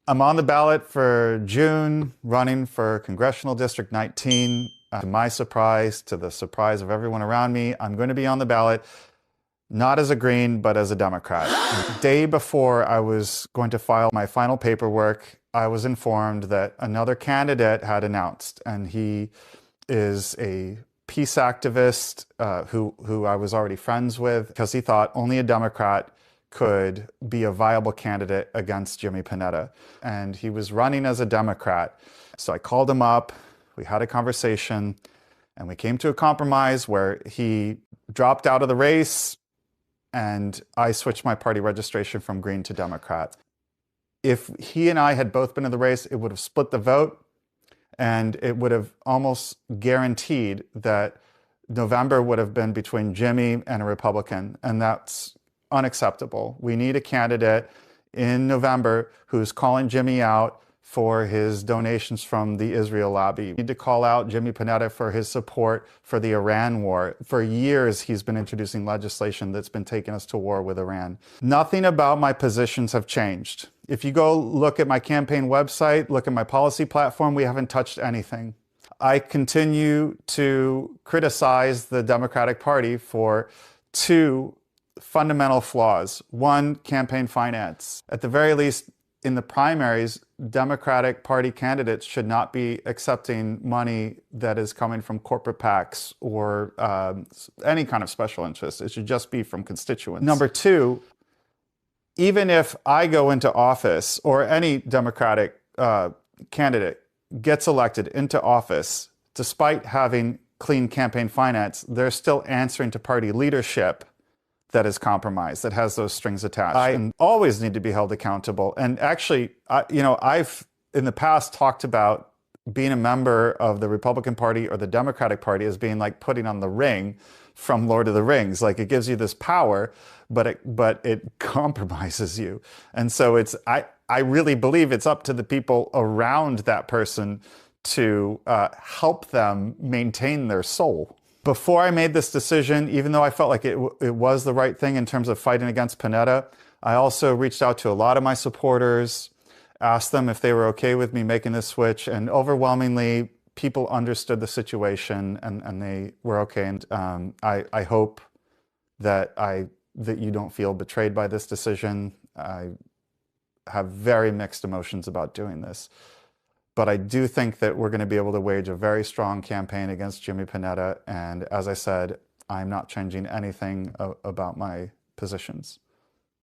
I'm on the ballot for June, running for Congressional District 19. To my surprise, to the surprise of everyone around me, I'm going to be on the ballot not as a Green, but as a Democrat. The day before I was going to file my final paperwork, I was informed that another candidate had announced, and he is a peace activist who I was already friends with, because he thought only a Democrat could be a viable candidate against Jimmy Panetta. And he was running as a Democrat. So I called him up, we had a conversation, and we came to a compromise where he dropped out of the race and I switched my party registration from Green to Democrat. If he and I had both been in the race, it would have split the vote, and it would have almost guaranteed that November would have been between Jimmy and a Republican, and that's unacceptable. We need a candidate in November who's calling Jimmy out for his donations from the Israel lobby. We need to call out Jimmy Panetta for his support for the Iran war. For years, he's been introducing legislation that's been taking us to war with Iran. Nothing about my positions have changed. If you go look at my campaign website, look at my policy platform, we haven't touched anything. I continue to criticize the Democratic Party for two fundamental flaws. One, campaign finance. At the very least, in the primaries, Democratic Party candidates should not be accepting money that is coming from corporate PACs or any kind of special interest. It should just be from constituents. Number two, even if I go into office or any Democratic candidate gets elected into office, despite having clean campaign finance, they're still answering to party leadership that is compromised, that has those strings attached. I always need to be held accountable. And actually, I've in the past talked about being a member of the Republican Party or the Democratic Party as being like putting on the ring from Lord of the Rings. Like, it gives you this power, but it compromises you. And so I really believe it's up to the people around that person to help them maintain their soul. Before I made this decision, even though I felt like it was the right thing in terms of fighting against Panetta, I also reached out to a lot of my supporters, asked them if they were okay with me making this switch, and overwhelmingly, people understood the situation and they were okay. And I hope that you don't feel betrayed by this decision. I have very mixed emotions about doing this. But I do think that we're going to be able to wage a very strong campaign against Jimmy Panetta. And as I said, I'm not changing anything about my positions.